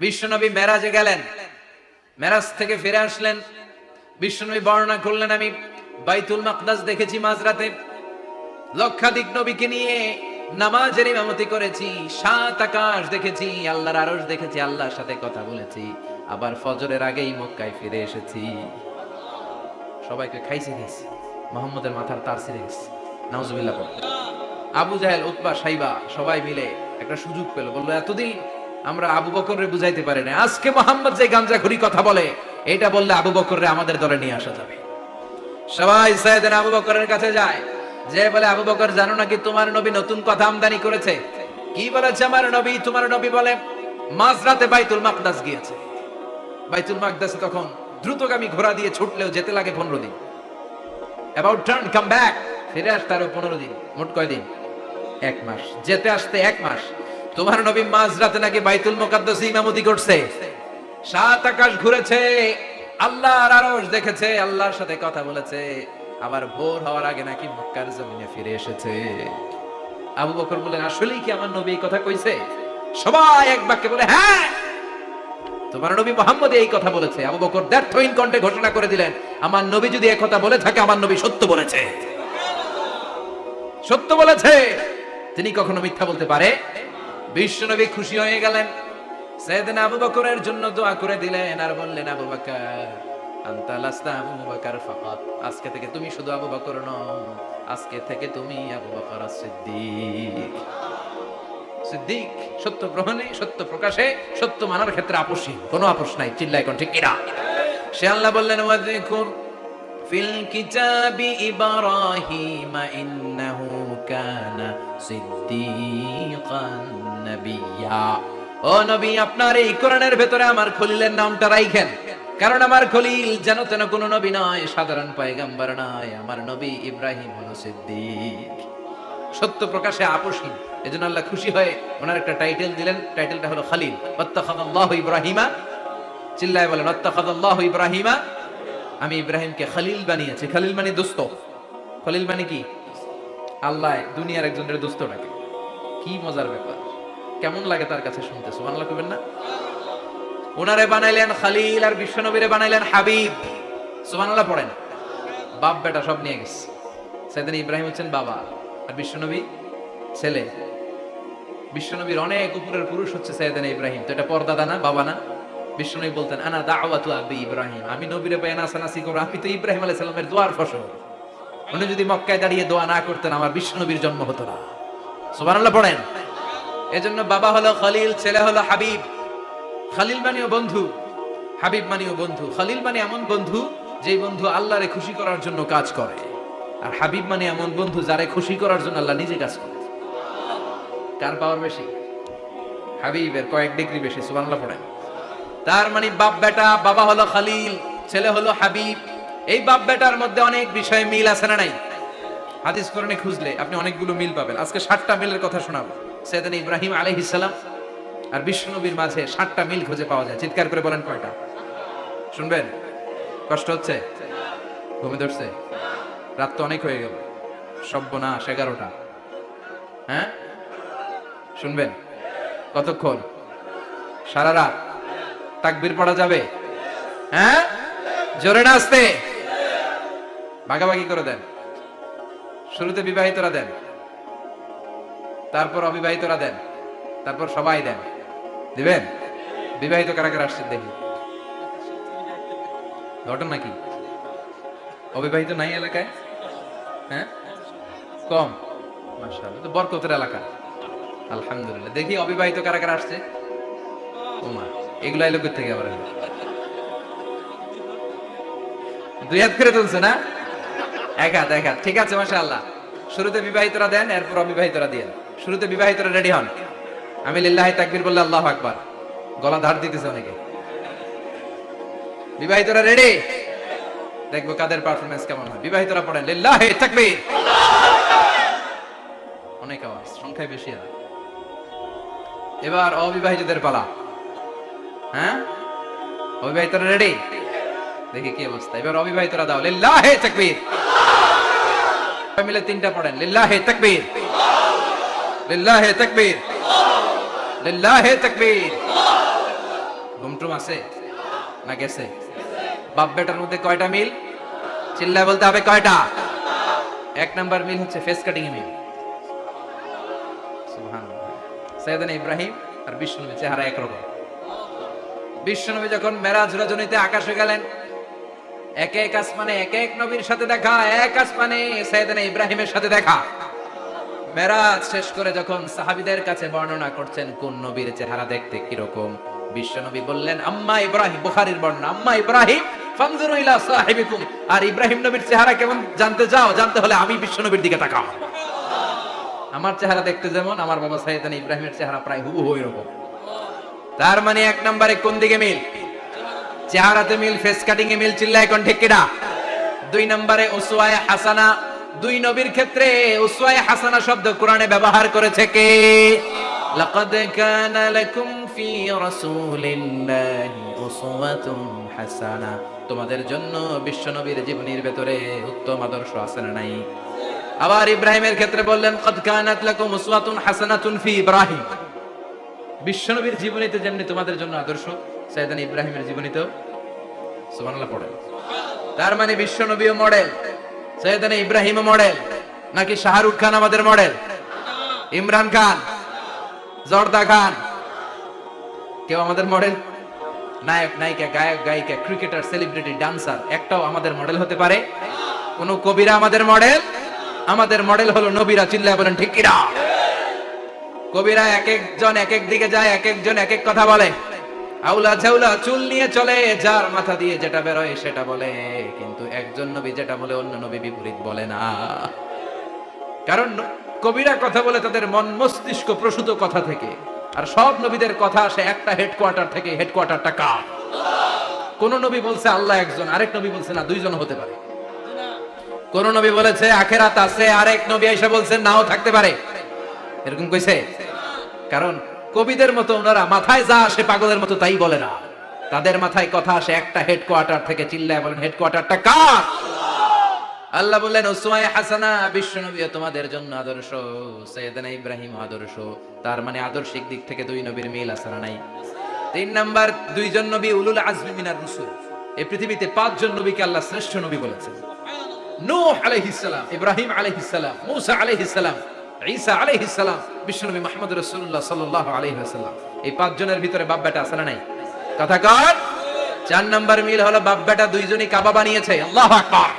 বিশ্বনবী মেরাজে গেলেন, মেরাজ থেকে ফিরে আসলেন। বিশ্বনবী বর্ণনা করলেন, আমি বাইতুল মাকদাস দেখেছি মাঝরাতে, লক্ষাধিক নবীকে নিয়ে নামাজের ইমামতি করেছি, 7 আকাশ দেখেছি, আল্লাহর আরশ দেখেছি, আল্লাহর সাথে কথা বলেছি, আবার ফজরের আগেই মক্কায় ফিরে এসেছি। সবাইকে খাইছে গেছি, মুহাম্মদের মাথার তার ছিঁড়ে গেছে। নাউজুবিল্লাহ। আবু জাহেল, উতবা, সাইবা সবাই মিলে একটা সুযোগ পেল, বললো এতদিন আমরা আবু বকররে বুঝাইতে পারি না, আজকে মুহাম্মদ যে গাঞ্জাখুরি কথা বলে এটা বললে আবু বকররে আমাদের দলে নিয়ে আসা যাবে। সবাই সাইয়েদনা আবু বকরের কাছে যায়, যে বলে, আবু বকর জানো নাকি তোমার নবী নতুন কথা আমদানি করেছে? কি বলেছে আমার নবী? তোমার নবী বলে মাঝরাতে বাইতুল মাকদাস গিয়েছে। বাইতুল মাকদাসে তখন দ্রুতগামী ঘোড়া দিয়ে ছুটলেও যেতে লাগে 15 দিন। অ্যাবাউট টার্ন কাম ব্যাক, ফিরে আসতে আরো 15 দিন, মোট কয় দিন? 1 মাস। যেতে আসতে 1 মাস। তোমার নবী মাঝরাতে নাকি বাইতুল মুকাদ্দাসে ইমামতি করছে, 7 আকাশ ঘুরেছে, আল্লাহর আরশ দেখেছে, আল্লাহর সাথে কথা বলেছে, আবার ভোর হওয়ার আগে নাকি মক্কার জমিনে ফিরে এসেছে। আবু বকর বলেন, আসলেই কি আমার নবী এই কথা কইছে? সবাই এক বাক্যে বলে, হ্যাঁ, তোমার নবী মুহাম্মদ এই কথা বলেছে। আবু বকর দ্ব্যর্থহীন কণ্ঠে ঘোষণা করে দিলেন, আমার নবী যদি এই কথা বলে থাকে, আমার নবী সত্য বলেছে, সত্য বলেছে, তিনি কখনো মিথ্যা বলতে পারে? বিশ্বনবী খুশি হয়ে গেলেন, সাইয়েদনা আবু বকরের জন্য দোয়া করে দিলেন, আর বললেন, আবু বকর আনতা লাস্তা আবু বকর ফাকাত, আজকে থেকে তুমি শুধু আবু বকর নও, আজকে থেকে তুমি আবু বকর সিদ্দিক। সিদ্দিক, সত্য গ্রহণে, সত্য প্রকাশে, সত্য মানার ক্ষেত্রে আপোষহীন, কোনো আপোষ নাই। চিল্লায় কোন ঠিক কিনা? সে আল্লাহ বললেন, ওয়াযকুর ফিল কিতাবি ইব্রাহিম ইন্নাহু কানা সিদ্দিকান নাবিয়্যা। ও নবী, আপনার এই কোরআনের ভেতরে আমার খলিলের নামটা রাখেন, কারণ আমার খলিল যেন তেন কোনো নবী নয়, সাধারণ পয়গম্বর নয়, আমার নবী ইব্রাহিম হলো সিদ্দিক, সত্য প্রকাশে আপোষহীন। এজন্য আল্লাহ খুশি হয়ে ওনার একটা টাইটেল দিলেন, টাইটেলটা হলো খলিল। ওয়াত্তাখাযাল্লাহু ইব্রাহিমা, চিল্লায় বলেন, ওয়াত্তাখাযাল্লাহু ইব্রাহিমা, আমি ইব্রাহিমকে খলিল বানিয়েছি। খলিল মানে দোস্ত। খলিল মানে কি? আল্লাহ দুনিয়ার একজনের দোস্ত ডাকে। কি মজার ব্যাপার, কেমন লাগে তার কাছে শুনতে? সুবহানাল্লাহ কইবেন না? ওনারে বানাইলেন খলিল, আর বিশ্বনবীরে বানাইলেন হাবিব। সুবহানাল্লাহ পড়েন। বাপ বেটা সব নিয়ে গেছে। সাইয়েদনা ইব্রাহিম হচ্ছেন বাবা, আর বিশ্বনবী ছেলে। বিশ্বনবীর অনেক উপরের পুরুষ হচ্ছে সাইয়েদনা ইব্রাহিম। তো এটা পরদাদা না, বাবা না? বিশ্বনবী বলতেন, আনা দাওয়াতু আবি ইব্রাহিম, আমি নবীরে পায় নাসানাসি করব, আমি তো ইব্রাহিম আলাইহিস সালামের দোয়ার ফসল। উনি যদি মক্কায় দাঁড়িয়ে দোয়া না করতেন, আমার বিশ্বনবীর জন্ম হতো না। সুবহানাল্লাহ পড়েন। এজন্য বাবা হলো খলিল, ছেলে হলো হাবিব। খলিল মানেও বন্ধু, হাবিব মানেও বন্ধু। খলিল মানে এমন বন্ধু যেই বন্ধু আল্লাহরে খুশি করার জন্য কাজ করে, আর হাবিব মানে এমন বন্ধু যারে খুশি করার জন্য আল্লাহ নিজে কাজ করে। কার পাওয়ার বেশি? হাবিবের কয়েক ডিগ্রি বেশি। সুবহানাল্লাহ পড়েন। তার মানে বাপ বেটা, বাবা হলো খলিল, ছেলে হলো হাবিব। এই বাপ বেটার মধ্যে অনেক বিষয়ে মিল আছে না নাই? হাদিস কোরআনে খুঁজলে আপনি অনেকগুলো মিল পাবেন। আজকে 7টা মিলের কথা শোনাবো। সাইয়েদনা ইব্রাহিম আলাইহিস সালাম আর বিশ্বনবীর মাঝে 7টা মিল খুঁজে পাওয়া যায়। চিৎকার করে বলেন কয়টা? শুনবেন? কষ্ট হচ্ছে? ঘুমে ধরছে? রাত তো অনেক হয়ে গেল, সর্বনাশ 11টা। হ্যাঁ, শুনবেন? কতক্ষণ? সারা রাত। তাকবীর পড়া যাবে? হ্যাঁ, জোরে না আস্তে? ভাগাভাগি করে দেন। শুরুতে বিবাহিতরা দেন, তারপর অবিবাহিতরা দেন, তারপর সবাই দেন। দিবেন? বিবাহিত কারা কারা আসছেন দেখি। ঘটনা কি? অবিবাহিত নাই এলাকায়? হ্যাঁ, কম। মাশাআল্লাহ, তো বরকতের এলাকা। আলহামদুলিল্লাহ। দেখি অবিবাহিত কারা কারা আসছে। ওমা, এগুলা এলো কোথা থেকে আবার? 2 হাত করে তুলছে না? 1 হাত, 1 হাত। ঠিক আছে, মাশাআল্লাহ। শুরুতে বিবাহিতরা দেন, এরপর অবিবাহিতরা দিয়েন। শুরুতে বিবাহিতরা রেডি হন। আমি লিল্লাহি তাকবীর বললে আল্লাহু আকবার। গলা ধার দিতেছে অনেকে। বিবাহিতরা রেডি? দেখবো কাদের পারফরম্যান্স কেমন হয়। বিবাহিতরা পড়েন লিল্লাহি তাকবীর। অনেক আওয়াজ, সংখ্যায় বেশি। এবার অবিবাহিতদের পালা। হ্যাঁ, অবিবাহিতরা রেডি? দেখি কি অবস্থা। এবার অবিবাহিতরা দাও লিল্লাহি তাকবীর। মিলে 3টা পড়েন লিল্লাহি তাকবীর, লিল্লাহি তাকবীর, লিল্লাহি তাকবীর, বাথরুম আছে না গেছে? বাপ বেটার মধ্যে কয়টা মিল? চিল্লায় বলতে হবে কয়টা? এক নাম্বার মিল হচ্ছে ফেস কাটিং মিল। সুবহানাল্লাহ। সাইয়েদনা ইব্রাহিম আর বিশ্বনবী চেহারা একরকম। বিশ্বনবী যখন মেরাজ রজনীতে আকাশে গেলেন, এক এক আসমানে এক এক নবীর সাথে দেখা, এক আসমানে সাইয়েদনা ইব্রাহিমের সাথে দেখা। মেরাজ শেষ করে যখন সাহাবীদের কাছে বর্ণনা করছেন কোন নবীর চেহারা দেখতে কিরকম, বিশ্বনবী বললেন আম্মা ইব্রাহিম, বুখারীর বর্ণনা, আম্মা ইব্রাহিম ফানজুরু ইলা সাহিবিকুম, আর ইব্রাহিম নবীর চেহারা কেমন জানতে চাও? জানতে হলে আমি বিশ্বনবীর দিকে তাকাও। আমার চেহারা দেখতে যেমন, আমার বাবা সাইয়েদনা ইব্রাহিমের চেহারা প্রায় হুবহু এরকম। তার মানে এক নম্বরে কোন দিকে মিল? চেহারাতে মিল, ফেস কাটিং এ মিল। চিল্লায় কোন ঠিক কিনা? দুই নম্বরে উসওয়ায়ে হাসানা। দুই নবীর ক্ষেত্রে উসওয়ায়ে হাসানা শব্দ কোরআনে ব্যবহার করেছে কে? লাকাদ কানা লাকুম ফি রাসূলিল্লাহি উসওয়াতুন হাসানা। তোমাদের জন্য বিশ্বনবীর জীবনীর ভেতরে উত্তম আদর্শ আছে না নাই? আবার ইব্রাহিমের ক্ষেত্রে বললেন কদ কানাত লাকুম উসওয়াতুন হাসানাতুন ফি ইব্রাহিম। বিশ্বনবীর জীবনীতে যেমনি তোমাদের জন্য আদর্শ, সাইয়েদনা ইব্রাহিমের জীবনীতেও সুবহানাল্লাহ পড়ে। তার মানে বিশ্বনবীও মডেল, সাইয়েদনা ইব্রাহিমও মডেল। নাকি শাহরুখ খান আমাদের মডেল? ইমরান খান, জর্দা খান, কেউ আমাদের মডেল? নায়ক নায়িকা, গায়ক গায়িকা, ক্রিকেটার, সেলিব্রিটি, ডান্সার একটাও আমাদের মডেল হতে পারে? কোন কবিরা আমাদের মডেল? আমাদের মডেল হলো নবীরা। চিল্লায় বলেন ঠিক কিনা? কবিরা এক একজন এক এক দিকে যায়, এক একজন এক এক কথা বলে। আউলা ঝাউলা চুল নিয়ে চলে, যার মাথা দিয়ে যেটা বেরোয় সেটা বলে, কিন্তু একজন নবী যেটা বলে অন্য নবী বিপরীত বলে না। কারণ কবিরা কথা বলে তাদের মন মস্তিষ্ক প্রসূত কথা থেকে, আর সব নবীদের কথা আসে একটা হেডকোয়ার্টার থেকে। হেডকোয়ার্টারটা কার? কোন নবী বলছে আল্লাহ একজন, আরেক নবী বলছে না দুইজন হতে পারে। কোন নবী বলেছে আখিরাত আছে, আরেক নবী এসে বলছে নাও থাকতে পারে। এরকম কইছে? কারণ কবিদের মতো ওনারা মাথায় যা আসে পাগলের মতো তাই বলে না। তাদের মাথায় কথা আসে একটা হেডকোয়ার্টার থেকে। চিল্লায় বলেন হেডকোয়ার্টারটা কার? আল্লাহ বললেন উসওয়ায়ে হাসানা, বিশ্বনবী তোমাদের জন্য আদর্শ, সাইয়েদনা ইব্রাহিম আদর্শ। তার মানে আদর্শিক দিক থেকে দুই নবীর মিল আছে না নাই? তিন নাম্বার, দুইজন নবী উলুল আজমি মিনার রাসূল। এই পৃথিবীতে পাঁচজন নবীকে আল্লাহ শ্রেষ্ঠ নবী বলেছেন। নূহ আলাইহিস সালাম, ইব্রাহিম আলাইহিস সালাম, মূসা আলাইহিস সালাম, ঈসা আলাইহিস সালাম, বিশ্বনবী মুহাম্মদ রাসূলুল্লাহ সাল্লাল্লাহু আলাইহি ওয়াসাল্লাম। এই পাঁচজনের ভিতরে বাপ বেটা আছে না নাই? কথা কর। চার নাম্বার মিল হলো বাপ বেটা দুইজনই কাবা বানিয়েছে। আল্লাহু আকবার।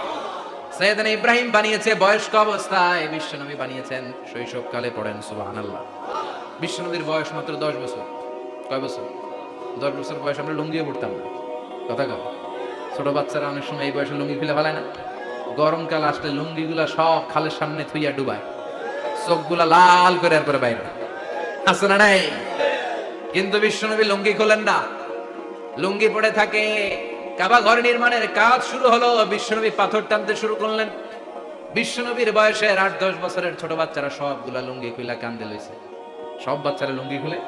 সাইয়েদনা ইব্রাহিম বানিয়েছে বয়স্ক অবস্থায়, বিশ্বনবী বানিয়েছেন শৈশবকালে। পড়েন সুবহানাল্লাহ। বিশ্বনবীর বয়স মাত্র 10 বছর। কয় বছর? 10 বছর বয়স আমরা লুঙ্গিও পড়তাম না। কথা কর। ছোট বাচ্চারা অনেক সময় এই বয়সে লুঙ্গি খুলে ফেলায় না? গরমকাল আসলে লুঙ্গিগুলা সব খালের সামনে থুইয়া ডুবায়, চোখগুলা লাল করে আর করে বাইরে আছে না নাই? কিন্তু বিশ্বনবী লুঙ্গি খোলেন না, লুঙ্গি পড়ে থাকে। কাবা ঘর নির্মাণের কাজ শুরু হলো, বিশ্বনবী পাথর টানতে শুরু করলেন। বিশ্বনবীর বয়সের 8-10 বছরের ছোট বাচ্চারা সবগুলা লুঙ্গি খুলে কাঁধে লইছে। সব বাচ্চারা লুঙ্গি খুলে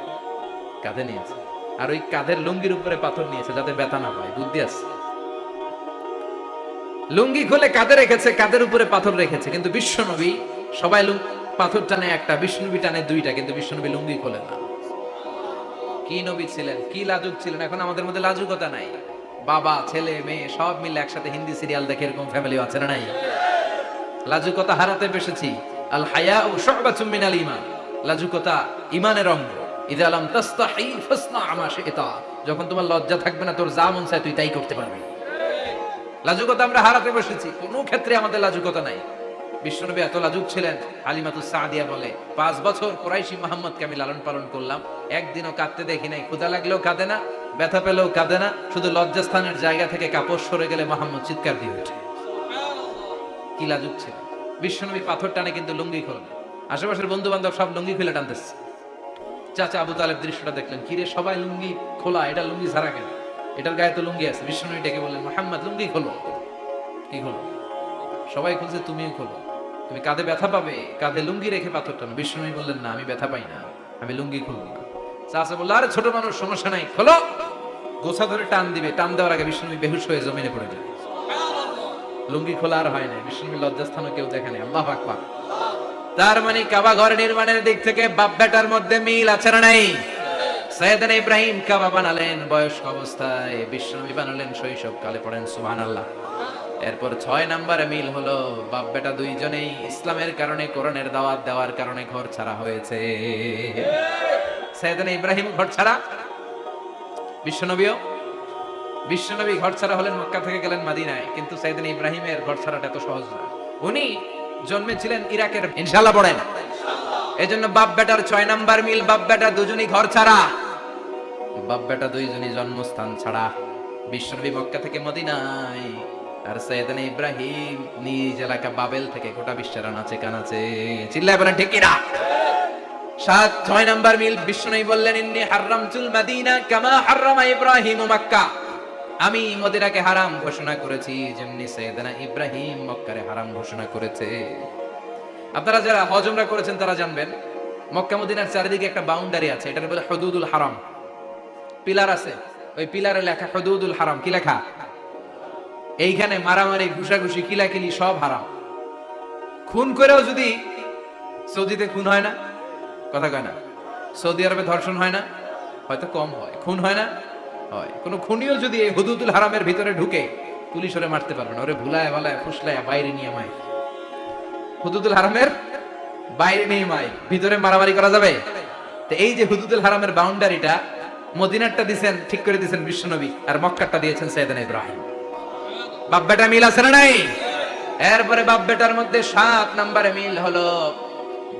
কাঁধে নিয়েছে, আর ওই কাঁধের লুঙ্গির উপরে পাথর নিয়েছে যাতে ব্যথা না পায়। বুদ্ধি আছে। লুঙ্গি খুলে কাঁধে রেখেছে, কাঁধের উপরে পাথর রেখেছে। কিন্তু বিশ্বনবী, সবাই পাথর টানে একটা, বিশ্বনবী টানে দুইটা, কিন্তু বিশ্বনবী লুঙ্গি খোলে না। কি নবী ছিলেন, কি লাজুক ছিলেন! এখন আমাদের মধ্যে লাজুকতা নাই। বাবা ছেলে মেয়ে সব মিলে একসাথে হিন্দি সিরিয়াল দেখে, এরকম ফ্যামিলি আছে না নাই? লাজুকতা হারাতে বসেছি। আল হায়াউ শু'বাতুম মিনাল ঈমান। লাজুকতা ঈমানের অঙ্গ। ইযা লাম তাস্তাহি ফাসনা মা শি'তা। যখন তোমার লজ্জা থাকবে না, তোর যা মন চায় তুই তাই করতে পারবি। লাজুকতা আমরা হারাতে বসেছি, কোনো ক্ষেত্রে আমাদের লাজুকতা নাই। বিশ্বনবী এত লাজুক ছিলেন, হালিমাতুস সাদিয়া বলে 5 বছর কুরাইশি মুহাম্মদকে আমি লালন পালন করলাম, একদিনও কাঁদতে দেখি নাই। ক্ষুধা লাগলেও কাঁদে না, ব্যথা পেলেও কাঁদে না, শুধু লজ্জাস্থানের জায়গা থেকে কাপড় সরে গেলে মুহাম্মদ চিৎকার দিয়ে ওঠে। কি লাজুক ছিল বিশ্বনবী! পাথর টানে কিন্তু লুঙ্গি খোলে না। আশেপাশের বন্ধু বান্ধব সব লুঙ্গি খুলে টানতেছে। চাচা আবু তালেব দৃশ্যটা দেখলেন, কিরে সবাই লুঙ্গি খোলা, এটা লুঙ্গি ছাড়া কেন? এটার গায়ে তো লুঙ্গি আছে। বিশ্বনবী ডেকে বললেন, মুহাম্মদ লুঙ্গি খোলো। কি খোলো? সবাই খুলছে, তুমিও খোলো। তুমি কাঁধে ব্যথা পাবে, কাঁধে লুঙ্গি রেখে পাথর টানো। বিশ্বনবী বললেন, না, আমি ব্যথা পাই না, আমি লুঙ্গি খুলবো না। চাচা বলল, আরে ছোট মানুষ, সমস্যা নাই, খোলো। গোছা ধরে টান দিবে, টান দেওয়ার আগে বিশ্বনবী বেহুশ হয়ে জমিনে পড়ে যাবে। লুঙ্গি খোলা আর হয় না। বিশ্বনবী লজ্জাস্থানও কেউ দেখে নাই। আল্লাহু আকবার। তার মানে কাবা ঘর নির্মাণের দিক থেকে বাপ বেটার মধ্যে মিল আছে না নাই? সাইয়েদনা ইব্রাহিম কাবা বানালেন বয়স্ক অবস্থায়, বিশ্বনবী বানালেন শৈশবকালে, পড়েন সুবহানাল্লাহ। এরপর 6 নম্বরে মিল হলো, বাপ বেটা দুইজনেই ইসলামের কারণে, কোরআনের দাওয়াত দেওয়ার কারণে ঘর ছাড়া হয়েছে। সাইয়েদনা ইব্রাহিম ঘর ছাড়া, বিশ্বনবী ঘর ছাড়া হলেন, মক্কা থেকে গেলেন মদিনায়, কিন্তু সাইয়েদনা ইব্রাহিমের ঘর ছাড়াটা এত সহজ না। উনি জন্মেছিলেন ইরাকের, ইনশাআল্লাহ পড়েন। এজন্য বাপ বেটার 6 নাম্বার মিল, বাপ বেটা দুজনই ঘর ছাড়া, বাপ বেটা দুইজনই জন্মস্থান ছাড়া। বিশ্বনবী মক্কা থেকে মদিনায়, আর সাইয়েদনা ইব্রাহিম নিজ এলাকা বাবেল থেকে গোটা বিশ্বের আনাচে কানাচে। চিল্লায় বলেন ঠিক কিনা? 6 নাম্বার মিল, বিশ্বনবী বললেন ইন্নী হারামতুল মদিনা কামা হারামা ইব্রাহিম মক্কা। আমি মদিনাকে হারাম ঘোষণা করেছি যেমনি সাইয়েদনা ইব্রাহিম মক্কারে হারাম ঘোষণা করেছে। আপনারা যারা হজ উমরা করেছেন তারা জানবেন, মক্কা মদিনার চারিদিকে একটা বাউন্ডারি আছে, এটার বলে হুদুদুল হারাম। পিলার আছে, ওই পিলারে লেখা হুদুদুল হারাম। কি লেখা? এইখানে মারামারি, ঘুষাঘুষি, কিলাকিলি সব হারাম। খুন করেও যদি, সৌদিতে খুন হয় না, কথা কয় না, সৌদি আরবে ধর্ষণ হয় না, হয়তো কম হয়, খুন হয় না, হয়। কোন খুনিও যদি এই হুদুদুল হারামের ভিতরে ঢুকে, পুলিশ ওরে মারতে পারবে না, ওরে ভুলায় ভালায় ফুসলায় বাইরে নিয়ে মায়। হুদুদুল হারামের বাইরে নিয়ে মায়, ভিতরে মারামারি করা যাবে? তো এই যে হুদুদুল হারামের বাউন্ডারিটা, মদিনারটা দিয়েছেন, ঠিক করে দিয়েছেন বিশ্বনবী, আর মক্কারটা দিয়েছেন সাইয়েদনা ইব্রাহিম। বাপ বেটা মিল আছে না নাই? এরপরে বাপ বেটার মধ্যে 7 নম্বরে মিল হলো,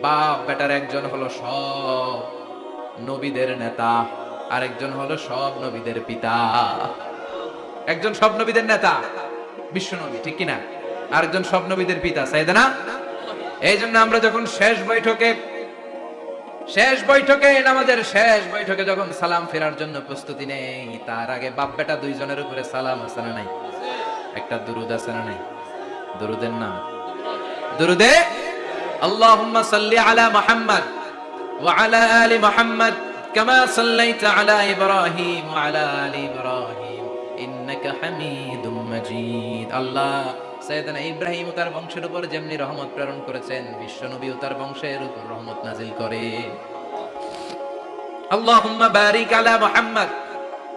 বাপ বেটার একজন হলো সব নবীদের নেতা, আরেকজন হলো সব নবীদের পিতা। একজন সব নবীদের নেতা বিশ্বনবী, ঠিক কিনা? আরেকজন সব নবীদের পিতা সাইয়েদনা। এই জন্য আমরা যখন শেষ বৈঠকে নামাজের শেষ বৈঠকে যখন সালাম ফেরার জন্য প্রস্তুতি নেই, তার আগে বাপ বেটা দুইজনের উপরে সালাম আছে না নাই? একটা দুরুদ আছে না নাই? দুরুদের নাম দুরুদে আল্লাহুম্মা সাল্লি আলা মুহাম্মদ ওয়া আলা আলি মুহাম্মদ কামা সাল্লাইতা আলা ইব্রাহিম ওয়া আলা আলি ইব্রাহিম ইন্নাকা হামিদুম মাজিদ। আল্লাহ সাইয়েদনা ইব্রাহিম ও তার বংশের উপর যেমনি রহমত প্রেরণ করেছেন, বিশ্বনবী ও তার বংশের উপর রহমত নাজিল করে। আল্লাহুম্মা বারিক আলা মুহাম্মদ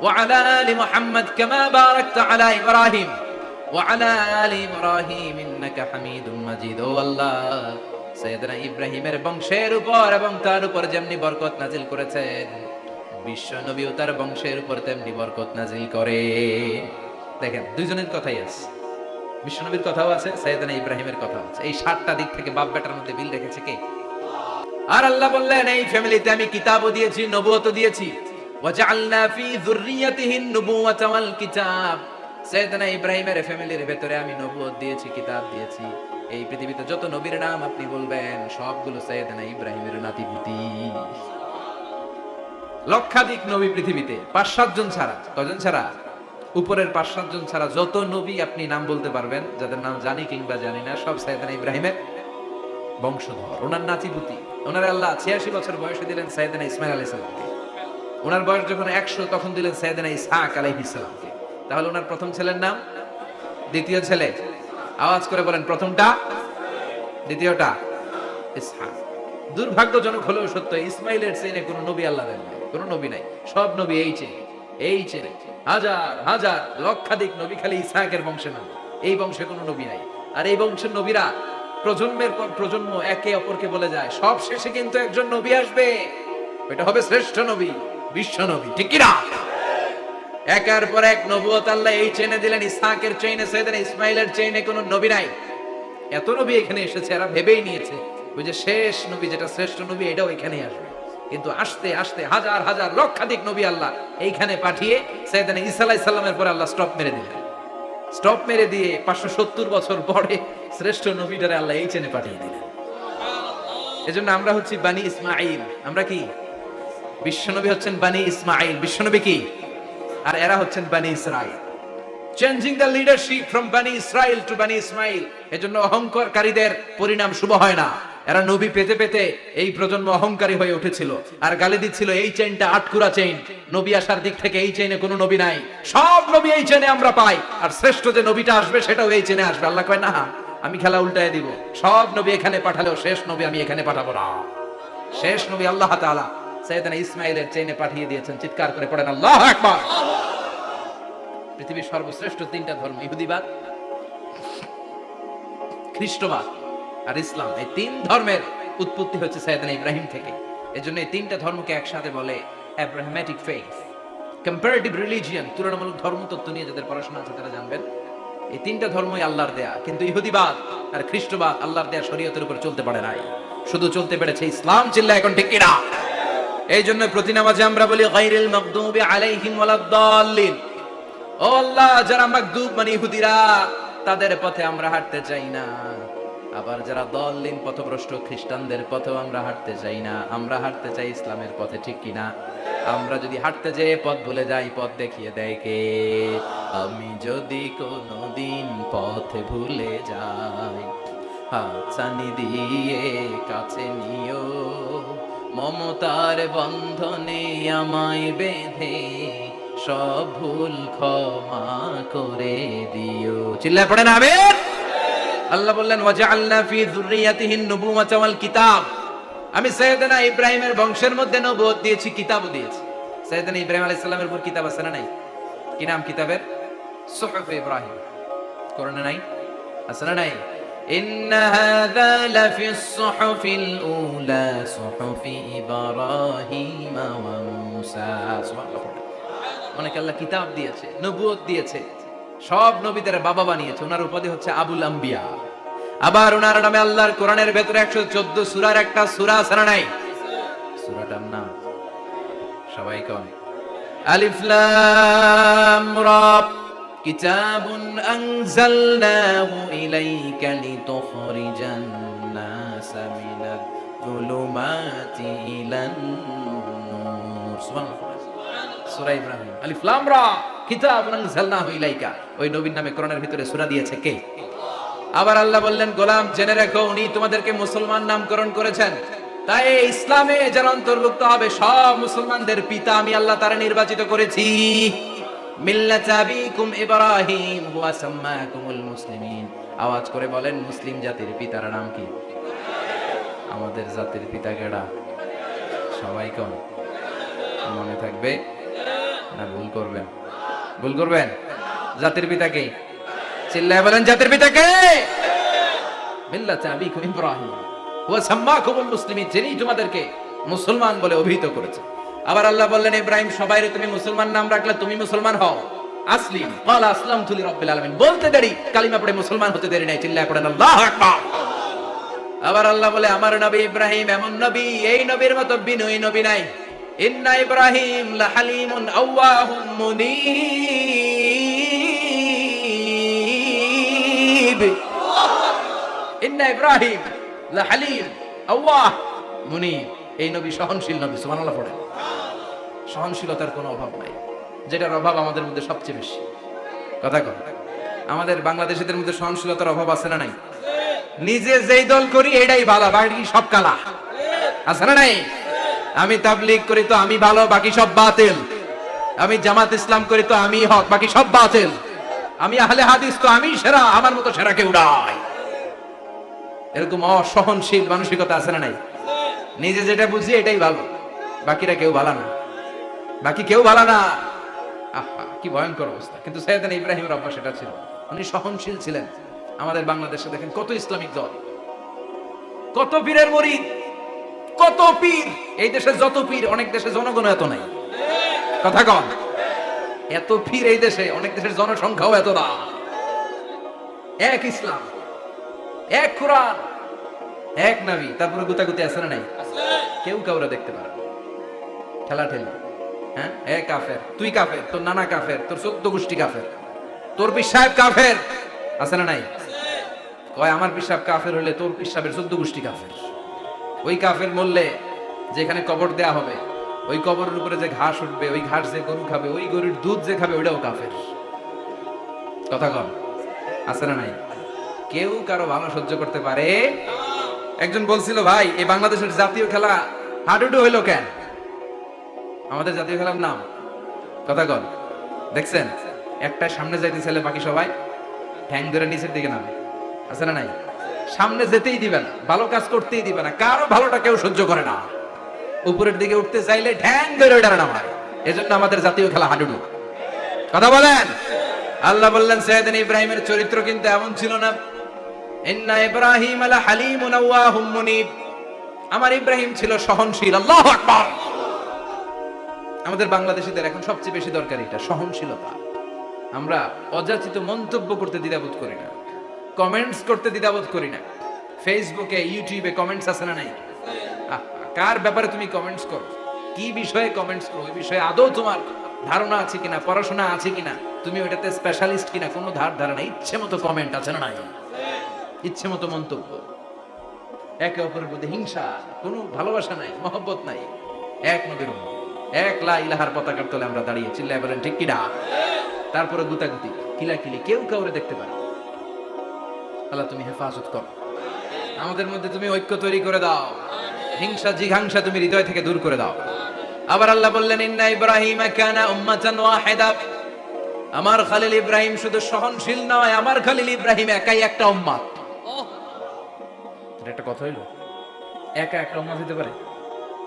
ওয়া আলা আলি মুহাম্মদ কামা বারাকতা আলা ইব্রাহিম ওয়া আলা আলি ইব্রাহিম ইন্নাকা হামিদুম মাজিদ। ও আল্লাহ, সাইয়েদনা ইব্রাহিমের বংশের উপর এবং তার উপর যেমনি বরকত নাজিল করেছেন, বিশ্বনবী ও তার বংশের উপর তেমনি বরকত নাজিল করে। দেখেন, দুইজনের কথাই আছে, বিশ্বনবীর কথাও আছে, সাইয়েদনা ইব্রাহিমের কথাও আছে। এই 7টা দিক থেকে বাপ বেটার মধ্যে মিল রেখেছে কে? আর আল্লাহ বললেন, এই ফ্যামিলিতে আমি কিতাবও দিয়েছি, নবুয়তও দিয়েছি। ওয়াজআলনা ফি যুররিয়াতিহিন নুবুওয়াতা ওয়াল কিতাব। সাইয়েদনা ইব্রাহিমের ফ্যামিলির ভেতরে আমি নবুয়ত দিয়েছি, কিতাব দিয়েছি। এই পৃথিবীতে যত নবীর নাম আপনি বলবেন, সবগুলো সাইয়েদনা ইব্রাহিমের নাতিপুতি। লক্ষাধিক নবী পৃথিবীতে, 5-7 জন ছাড়া। কজন ছাড়া? উপরের 5-7 জন ছাড়া যত নবী আপনি নাম বলতে পারবেন, যাদের নাম জানি কিংবা জানি না, সব সাইয়েদনা ইব্রাহিমের বংশধর, ওনার নাতিপুতি। ওনার আল্লাহ 86 বছর বয়সে দিলেন সাইয়েদনা ইসমাইল আলাইহিস সালামকে। ওনার বয়স যখন 100, তখন দিলেন সাইয়েদনা ইসহাক আলাইহিস সালামকে। তাহলে ওনার প্রথম ছেলের নাম, দ্বিতীয় ছেলে, আওয়াজ করে বলেন, প্রথমটা, দ্বিতীয়টা ইসহাক। দুর্ভাগ্যজনক হলেও সত্য, ইসমাইলের চেনে কোনো নবী আল্লাহ দেন নাই, কোনো নবী নাই। সব নবী এই চেনে, হাজার হাজার লক্ষাধিক নবী খালি ইসহাকের বংশে নবী। এই বংশে কোনো নবী নাই। আর এই বংশের নবীরা প্রজন্মের পর প্রজন্ম একে অপরকে বলে যায়, সব শেষে কিন্তু একজন নবী আসবে, এটা হবে শ্রেষ্ঠ নবী, বিশ্ব নবী, ঠিক কিনা? একের পর এক নবুয়ত আল্লাহ এই চেনে দিলেন। ইসহাকের চেইনে, সাইয়েদনা ইসমাইলের চেইনে কোনো নবী নাই। এত নবী এখানে এসেছে, এরা ভেবেই নিয়েছে ওই যে শেষ নবী, যেটা শ্রেষ্ঠ নবী, এটাও এখানেই আসবে। কিন্তু আস্তে আস্তে হাজার হাজার লক্ষাধিক নবী আল্লাহ এইখানে পাঠিয়ে সাইয়েদনা ঈসা আলাইহিস সালামের পরে আল্লাহ স্টপ মেরে দিলেন। স্টপ মেরে দিয়ে 570 বছর পরে শ্রেষ্ঠ নবীটারে আল্লাহ এই চেনে পাঠিয়ে দিলেন। এজন্য আমরা হচ্ছি বানি ইসমাঈল। আমরা কি? বিশ্বনবী হচ্ছেন বানি ইসমাঈল, বিশ্বনবী কি? আর এরা হচ্ছেন বানি Israil. Changing the leadership from বানি ইসরাইল টু বানি ইসমাঈল। এজন্য অহংকারীদের পরিণাম শুভ হয় না। এরা নবী পেতে পেতে এই প্রজন্ম অহংকারী হয়ে উঠেছিল আর গালি দিচ্ছিল, এই চেইনটা আটকুরা চেইন, নবী আসার দিক থেকে এই চেইনে কোনো নবী নাই, সব নবী এই চেইনে আমরা পাই, আর শ্রেষ্ঠ যে নবীটা আসবে সেটাও এই চেইনে আসবে। আল্লাহ কয়, না, আমি খেলা উল্টায় দিব, সব নবী এখানে পাঠালেও শেষ নবী আমি এখানে পাঠাবো না। শেষ নবী আল্লাহ তাআলা সাইয়েদনা ইসমাঈলের চেইনে পাঠিয়ে দিয়েছেন। চিৎকার করে পড়েন আল্লাহু আকবার। পৃথিবীর সর্বশ্রেষ্ঠ তিনটা ধর্ম, ইহুদিবাদ, খ্রিস্টবাদ আর ইসলাম, এই তিন ধর্মের উৎপত্তি হচ্ছে সাইয়েদনা ইব্রাহিম থেকে। এজন্য এই তিনটা ধর্মকে একসাথে বলে অ্যাব্রাহামেটিক ফেইথ, কম্পারেটিভ রিলিজিয়ন। তুলনামূলক ধর্মতত্ত্ব নিয়ে যাদের পড়াশোনা আছে তারা জানবেন এই তিনটা ধর্মই আল্লাহর দেয়া, কিন্তু ইহুদিবাদ আর খ্রিস্টবাদ আল্লাহর দেয়া শরীয়তের উপর চলতে পারে নাই, শুধু চলতে পেরেছে ইসলাম। চিল্লা এখন ঠিক কিনা? এই জন্য প্রতি নামাজে আমরা বলি গায়রিল মাগদুবি আলাইহিম ওয়ালাদ-দাল্লিন। ও আল্লাহ, যারা মাগদুব মানে ইহুদিরা, তাদের পথে আমরা হাঁটতে চাই না। আবার যারা দল্লিন পথভ্রষ্ট খ্রিস্টানদের পথেও আমরা হাঁটতে চাই না, আমরা হাঁটতে চাই ইসলামের পথে, ঠিক কিনা? আমরা যদি হাঁটতে যেয়ে পথ ভুলে যাই, পথ দেখিয়ে দেয় কে? আমি যদি কোনোদিন পথে ভুলে যাই, হাতছানি দিয়ে কাছে নিও, মমতার বন্ধনে আমায় বেঁধে সব ভুল ক্ষমা করে দিও। চিল্লায় পড়েন আমিন। আল্লাহ বললেন ওয়াজআলনা ফি যুররিয়াতিহি আন-নুবুওয়াতা ওয়াল কিতাব। আমি সাইয়েদনা ইব্রাহিমের বংশের মধ্যে নবুয়ত দিয়েছি, কিতাবও দিয়েছি। সাইয়েদনা ইব্রাহিম আলাইহিস সালামের উপর কিতাব আছে না নাই? কি নাম কিতাবের? সুহুফ ইব্রাহিম। কোরআনে নাই? আছে না নাই? ইন্না হাযা লাফিস সুহুফিল উলা সুহুফি ইব্রাহিম ওয়া মূসা। সুবহানাল্লাহ। অনেক আল্লাহ কিতাব দিয়েছে, নবুয়ত দিয়েছে, সব নবীদের বাবা বানিয়েছে। ওনার উপাধি হচ্ছে আবুল আম্বিয়া। আবার ওনার নামে আল্লাহর কোরআনের ভেতরে 114 সূরার একটা সূরা আছে না নাই? সূরাটার নাম সবাই কোন? আলিফ লাম রা। কিতাবুন আনজালনাহু ইলাইকা লিতুখরিজান নাসা মিনাজ যুলুমাতি ইলান নূর। সুবহানাল্লাহ। সূরা ইব্রাহিম, আলিফ লাম রা, কিতাবুন আনজালনাহু ইলাইকা। ওই নবীর নামে কোরআনের ভিতরে সূরা দিয়েছে কে? আবার আল্লাহ বললেন, গোলাম জেনে রাখো, উনি তোমাদেরকে মুসলমান নামকরণ করেছেন। তাই ইসলামে যারা অন্তর্ভুক্ত হবে, সব মুসলমানদের পিতা আমি আল্লাহ তারা নির্বাচিত করেছি। মিল্লাত আবিকুম ইব্রাহিম হুয়া সাম্মাকুমুল মুসলিমিন। আওয়াজ করে বলেন, মুসলিম জাতির পিতার নাম কি? আমাদের জাতির পিতা কেডা? সবাই কোন? মনে থাকবে না ভুল করবেন? ভুল করবেন? জাতির পিতা কে? চিল্লায় বলেন, জাতির পিতা কে? মিল্লাত আবিকুম ইব্রাহিম ওয়া সাম্মাকুমুল মুসলিমিন, যিনি তোমাদেরকে মুসলমান বলে অভিহিত করেছে। আবার আল্লাহ বললেন, ইব্রাহিম সবাইরে তুমি মুসলমান নাম রাখলে, তুমি মুসলমান হও। আসলিম ক্বালা আসলামতু লিরাব্বিল আলামিন। বলতে দেরি, কালিমা পড়ে মুসলমান হতে দেরি নাই। চিল্লায় পড়েন আল্লাহু আকবার। আবার আল্লাহ বলে, আমার নবী ইব্রাহিম এমন নবী, এই নবীর মতো বিনয়ী নবী নাই। ইন্না ইব্রাহিম লাহালিমুন আওয়াহুম মুনীব। ইন্না ইব্রাহিম লাহালিম আওয়াহ মুনীব। এই নবী সহনশীল নবী। সুবহানাল্লাহ পড়েন। সহনশীলতার কোনো অভাব নাই, যেটার অভাব আমাদের মধ্যে সবচেয়ে বেশি। কথা কন, আমাদের বাংলাদেশীদের মধ্যে সহনশীলতার অভাব আছে না নাই? নিজে যেই দল করি এটাই ভালো, বাকি সব কালা। আছে না নাই? আমি তাবলীগ করি তো আমি ভালো, বাকি সব বাতিল। আমি জামাত ইসলাম করি তো আমি হক, বাকি সব বাতিল। আমি আহলে হাদিস তো আমি সেরা, আমার মতো সেরা কেউ নাই। এরকম অসহনশীল মানসিকতা আছে না নাই? নিজে যেটা বুঝি এটাই ভালো, বাকিরা কেউ ভালো না, বাকি কেউ ভালো না। আহা, কি ভয়ঙ্কর অবস্থা। কিন্তু সাইয়েদনা ইব্রাহিমের অভ্যাস সেটা ছিল, উনি সহনশীল ছিলেন। আমাদের বাংলাদেশে দেখেন কত ইসলামিক দল, কত পীরের মুরিদ, কত পীর। এই দেশে যত পীর, অনেক দেশে জনগণ এত নাই। কথা কন, এত পীর এই দেশে, অনেক দেশের জনসংখ্যাও এত না। এক ইসলাম, এক কোরআন, এক নবী, তারপরে গুতাগুতি আছে না নাই? কেউ কাউরে দেখতে পারে না, ঠেলাঠেলি। হ্যাঁ, এ কাফের, তুই কাফের, তোর নানা কাফের, তোর 14 গোষ্ঠী কাফের, তোর পীর সাহেব কাফের। আছে না নাই? কয় আমার পীর সাহেব কাফের হলে তোর পীর সাহেবের 14 গোষ্ঠী কাফের। ওই কাফের মরলে যেখানে কবর দেয়া হবে, ওই কবরের উপরে যে ঘাস উঠবে, ওই ঘাস যে গরু খাবে, ওই গরুর দুধ যে খাবে, ওইটাও কাফের। কথা কন, আছে না নাই? কেউ কারো ভালো সহ্য করতে পারে? একজন বলছিল, ভাই এই বাংলাদেশের জাতীয় খেলা হাডুডু হইলো কেন? আমাদের জাতীয় খেলার নাম, কথা কন, দেখছেন? একটা সামনে যাইতে ছেলে, বাকি সবাই ঠ্যাং ধরে নিচের দিকে নামে। আছে না নাই? সামনে যেতেই দিবে না, ভালো কাজ করতেই দিবে না, কারো ভালোটা কেউ সহ্য করে না। উপরের দিকে উঠতে চাইলে ঠ্যাং ধরে ওঠার নামায়। এজন্য আমাদের জাতীয় খেলা হাডুডু। কথা বলেন। আল্লাহ বললেন সাইয়েদনা ইব্রাহিমের চরিত্র কিন্তু এমন ছিল না। ইন্না ইব্রাহিম আলা হালিমুন আওয়াহুম মুনিব। আমার ইব্রাহিম ছিল সহনশীল। আল্লাহু আকবার। আমাদের বাংলাদেশীদের এখন সবচেয়ে বেশি দরকার এটা, সহনশীলতা। আমরা অযাচিত মন্তব্য করতে দ্বিধাবোধ করি না, কমেন্টস করতে দ্বিধাবোধ করি না। ফেসবুকে ইউটিউবে কমেন্টস আছে না নাই? কার ব্যাপারে তুমি কমেন্টস করো, কি বিষয়ে কমেন্টস করো, ওই বিষয়ে আদৌ তোমার ধারণা আছে কিনা, পড়াশোনা আছে কিনা, তুমি ওইটাতে স্পেশালিস্ট কিনা, কোনো ধারণা। ইচ্ছে মতো কমেন্ট আছে না নাই? ইচ্ছে মতো মন্তব্য, একে অপরের মধ্যে হিংসা, কোনো ভালোবাসা নাই, মহব্বত নাই। এক নবীর উম্মত, এক লা ইলাহার পতাকার তলে আমরা দাঁড়িয়ে, চিল্লায় বলেন ঠিক কিনা? তারপরে গুতাগুতি, কিলাকিলি, কেউ কাউরে দেখতে পারে। আল্লাহ তুমি হেফাজত করো, আমাদের মধ্যে তুমি ঐক্য তৈরি করে দাও, হিংসা জিঘাংসা তুমি হৃদয় থেকে দূর করে দাও। আবার আল্লাহ বললেন ইন্না ইব্রাহিম কানা উম্মাতান ওয়াহিদা। আমার খলিল ইব্রাহিম শুধু সহনশীল নয়, আমার খলিল ইব্রাহিম একাই একটা উম্মত। এটা একটা কথা হইলো, একা একটা উম্মত হতে পারে?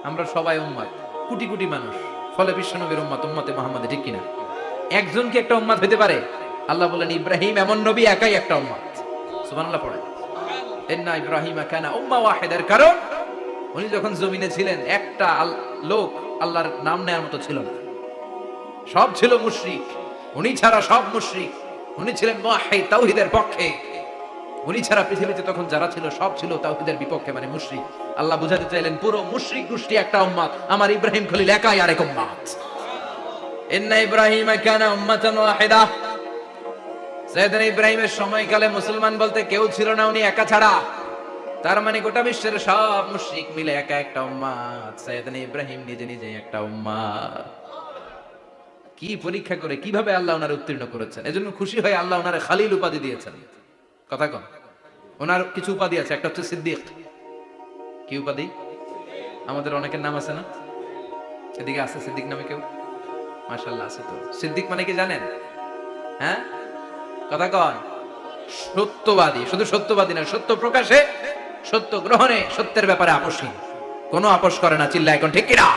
আমরা সবাই উম্মত, কোটি কোটি মানুষ, ফলে বিশ্বনবীর উম্মত, উম্মতে মুহাম্মাদে, ঠিক কিনা? একজন কি একটা উম্মত হতে পারে? আল্লাহ বলেন ইব্রাহিম এমন নবী, একাই একটা উম্মত। সুবহানাল্লাহ পড়ে। ইন্না ইব্রাহিম কানা উম্মাহ ওয়াহিদার কারণ উনি যখন জমিনে ছিলেন একটা লোক আল্লাহর নাম নেওয়ার মতো ছিল না, সব ছিল মুশরিক। উনি ছাড়া সব মুশরিক। উনি ছিলেন মুওয়াহহিদ, তাওহীদের পক্ষে। উনি ছাড়া পৃথিবীতে তখন যারা ছিল সব ছিল তাওহীদের বিপক্ষে, মানে মুশরিক। আল্লাহ বুঝাতে চাইলেন পুরো মুশরিক গোষ্ঠী একটা উম্মত, আমার ইব্রাহিম খলিল একাই আরেক উম্মত। ইন্না ইব্রাহিম কানা উম্মাতান ওয়াহিদা। সাইয়েদনা ইব্রাহিমের সময়কালে মুসলমান বলতে কেউ ছিল না, উনি একা ছাড়া। তার মানে গোটা বিশ্বের সব মুশরিক মিলে একা একটা উম্মত, সাইয়েদনা ইব্রাহিম নিজে নিজে একটা উম্মত। কি পরীক্ষা করে কিভাবে আল্লাহ ওনার উত্তীর্ণ করেছেন। এজন্য খুশি হয়ে আল্লাহ ওনারে খালিল উপাধি দিয়েছেন। কথা কন, ওনার কিছু উপাধি আছে, একটা হচ্ছে সিদ্দিক। কি উপাধি? আমাদের অনেকের নাম আছে না? এদিকে আছে সিদ্দিক নামে কেউ? মাশাআল্লাহ আছে তো। সিদ্দিক মানে কি জানেন? হ্যাঁ, কথা কন। সত্যবাদী। শুধু সত্যবাদী না, সত্য প্রকাশে, সত্য গ্রহণে, সত্যের ব্যাপারে আপোষহীন, কোনো আপোষ করে না। চিল্লায় এখন ঠিক কিনা?